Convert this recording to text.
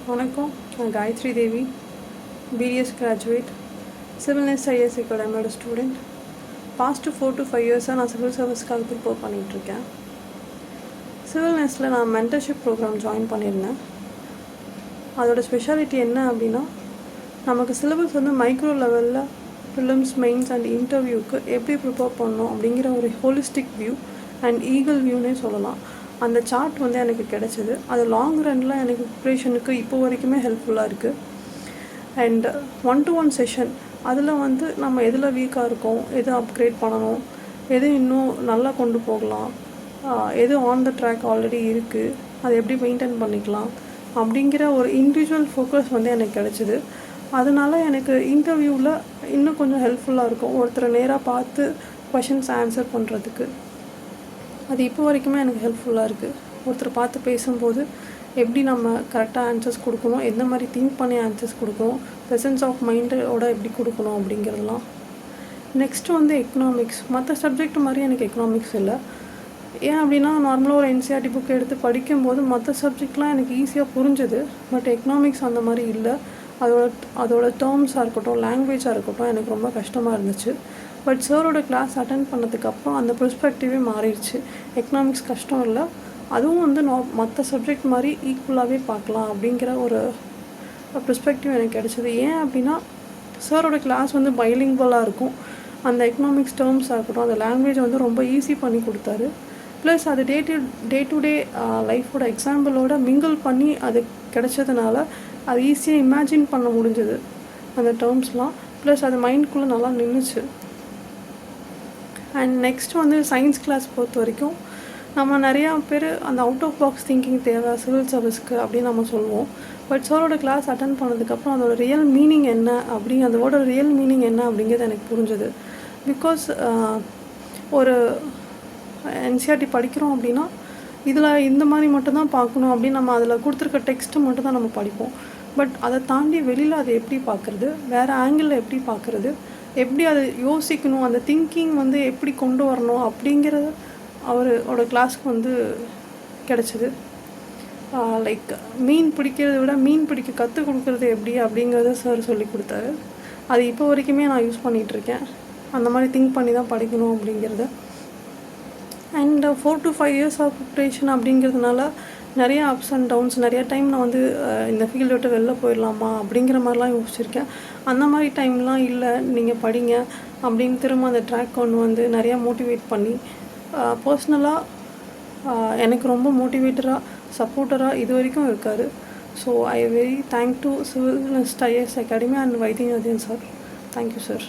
வணக்கம். நான் Gayathri Devi, BDS graduate, civil ness IAS அகாடமியோட ஸ்டூடெண்ட். பாஸ்ட்டு 4 to 5 இயர்ஸாக நான் சிவில் சர்வீஸ்க்காக ப்ரிப்பேர் பண்ணிகிட்ருக்கேன். சிவில் நெஸ்ஸில் நான் மென்டர்ஷிப் ப்ரோக்ராம் ஜாயின் பண்ணியிருந்தேன். அதோட ஸ்பெஷாலிட்டி என்ன அப்படின்னா, நமக்கு சிலபஸ் வந்து மைக்ரோ லெவலில் ப்ரிலிம்ஸ், மெயின்ஸ் அண்ட் இன்டர்வியூக்கு எப்படி ப்ரிப்பேர் பண்ணணும் அப்படிங்கிற ஒரு ஹோலிஸ்டிக் வியூ அண்ட் ஈகிள் வியூனே சொல்லலாம். அந்த சார்ட் வந்து எனக்கு கிடச்சிது. அது லாங் ரனில் எனக்கு ப்ரிப்ரேஷனுக்கு இப்போ வரைக்குமே ஹெல்ப்ஃபுல்லாக இருக்குது. அண்ட் 1-to-1 செஷன், அதில் வந்து நம்ம எதில் வீக்காக இருக்கோம், எது அப்கிரேட் பண்ணணும், எது இன்னும் நல்லா கொண்டு போகலாம், எது ஆன் த ட்ராக் ஆல்ரெடி இருக்குது, அதை எப்படி மெயின்டைன் பண்ணிக்கலாம் அப்படிங்கிற ஒரு இண்டிவிஜுவல் ஃபோக்கஸ் வந்து எனக்கு கிடச்சிது. அதனால் எனக்கு இன்டர்வியூவில் இன்னும் கொஞ்சம் ஹெல்ப்ஃபுல்லாக இருக்கும், ஒருத்தரை நேராக பார்த்து கொஷின்ஸ் ஆன்சர் பண்ணுறதுக்கு. அது இப்போ வரைக்குமே எனக்கு ஹெல்ப்ஃபுல்லாக இருக்குது. ஒருத்தர் பார்த்து பேசும்போது எப்படி நம்ம கரெக்டாக ஆன்சர்ஸ் கொடுக்கணும், எந்த மாதிரி திங்க் பண்ணி ஆன்சர்ஸ் கொடுக்கணும், ப்ரெசன்ஸ் ஆஃப் மைண்டோட எப்படி கொடுக்கணும் அப்படிங்கிறதுலாம். நெக்ஸ்ட்டு வந்து எக்கனாமிக்ஸ். மற்ற சப்ஜெக்ட் மாதிரி எனக்கு எக்கனாமிக்ஸ் இல்லை. ஏன் அப்படின்னா, நார்மலாக ஒரு என்சிஆர்டி புக் எடுத்து படிக்கும்போது மற்ற சப்ஜெக்ட்லாம் எனக்கு ஈஸியாக புரிஞ்சுது. பட் எக்கனாமிக்ஸ் அந்த மாதிரி இல்லை. அதோட டேர்ம்ஸாக இருக்கட்டும், லாங்குவேஜாக இருக்கட்டும், எனக்கு ரொம்ப கஷ்டமாக இருந்துச்சு. பட் சாரோட கிளாஸ் அட்டன் பண்ணதுக்கப்புறம் அந்த பெர்ஸ்பெக்டிவே மாறிடுச்சு. எக்கனாமிக்ஸ் கஷ்டம் இல்லை, அதுவும் வந்து மற்ற சப்ஜெக்ட் மாதிரி ஈக்குவலாகவே பார்க்கலாம் அப்படிங்கிற ஒரு பெர்ஸ்பெக்டிவ் எனக்கு கிடச்சிது. ஏன் அப்படின்னா, சாரோட கிளாஸ் வந்து பைலிங்குவலாக இருக்கும். அந்த எக்கனாமிக்ஸ் டேர்ம்ஸாக இருக்கட்டும், அந்த லாங்குவேஜ் வந்து ரொம்ப ஈஸி பண்ணி கொடுத்தாரு. ப்ளஸ் அது டே டு டே லைஃபோட எக்ஸாம்பிளோட மிங்கிள் பண்ணி அது கிடச்சதுனால அது ஈஸியாக இமேஜின் பண்ண முடிஞ்சது அந்த டேர்ம்ஸ்லாம். ப்ளஸ் அது மைண்ட்குள்ளே நல்லா நின்றுச்சு. அண்ட் நெக்ஸ்ட் வந்து சயின்ஸ் கிளாஸ் பொறுத்த வரைக்கும் நம்ம நிறையா பேர் அந்த அவுட் ஆஃப் பாக்ஸ் திங்கிங் தேவை சிவில் சர்வீஸ்க்கு அப்படின்னு நம்ம சொல்லுவோம். பட் சாரோட கிளாஸ் அட்டன் பண்ணதுக்கப்புறம் அதோட ரியல் மீனிங் என்ன அதோட ரியல் மீனிங் என்ன அப்படிங்கிறது எனக்கு புரிஞ்சுது. பிகாஸ் ஒரு என்சிஆர்டி படிக்கிறோம் அப்படின்னா இதில் இந்த மாதிரி மட்டும்தான் பார்க்கணும் அப்படின்னு நம்ம அதில் கொடுத்துருக்க டெக்ஸ்ட்டு மட்டும் தான் நம்ம படிப்போம். பட் அதை தாண்டி வெளியில் அதை எப்படி பார்க்குறது, வேறு ஆங்கிளில் எப்படி பார்க்குறது, எப்படி அதை யோசிக்கணும், அந்த திங்கிங் வந்து எப்படி கொண்டு வரணும் அப்படிங்கிறது அவரோட கிளாஸ்க்கு வந்து கிடச்சிது. லைக் மீன் பிடிக்கிறத விட மீன் பிடிக்க கற்றுக் கொடுக்குறது எப்படி அப்படிங்கிறத சார் சொல்லி கொடுத்தாரு. அது இப்போ வரைக்குமே நான் யூஸ் பண்ணிகிட்ருக்கேன். அந்த மாதிரி திங்க் பண்ணி தான் படிக்கணும் அப்படிங்கிறது. And 4 to 5 years of preparation அப்படிங்கிறதுனால நிறையா அப்ஸ் அண்ட் டவுன்ஸ், நிறையா டைம் நான் வந்து இந்த ஃபீல்டு விட்டு வெளில போயிடலாமா அப்படிங்கிற மாதிரிலாம் யோசிச்சிருக்கேன். அந்த மாதிரி டைம்லாம் இல்லை, நீங்கள் படிங்க அப்படின்னு திரும்ப அந்த ட்ராக் கொண்டு வந்து நிறையா மோட்டிவேட் பண்ணி பர்சனலாக எனக்கு ரொம்ப மோட்டிவேட்டராக, சப்போர்ட்டராக இது வரைக்கும் இருக்கார். So I very thank to civil ness IAS academy and Vaidyanathan sir. Thank you sir.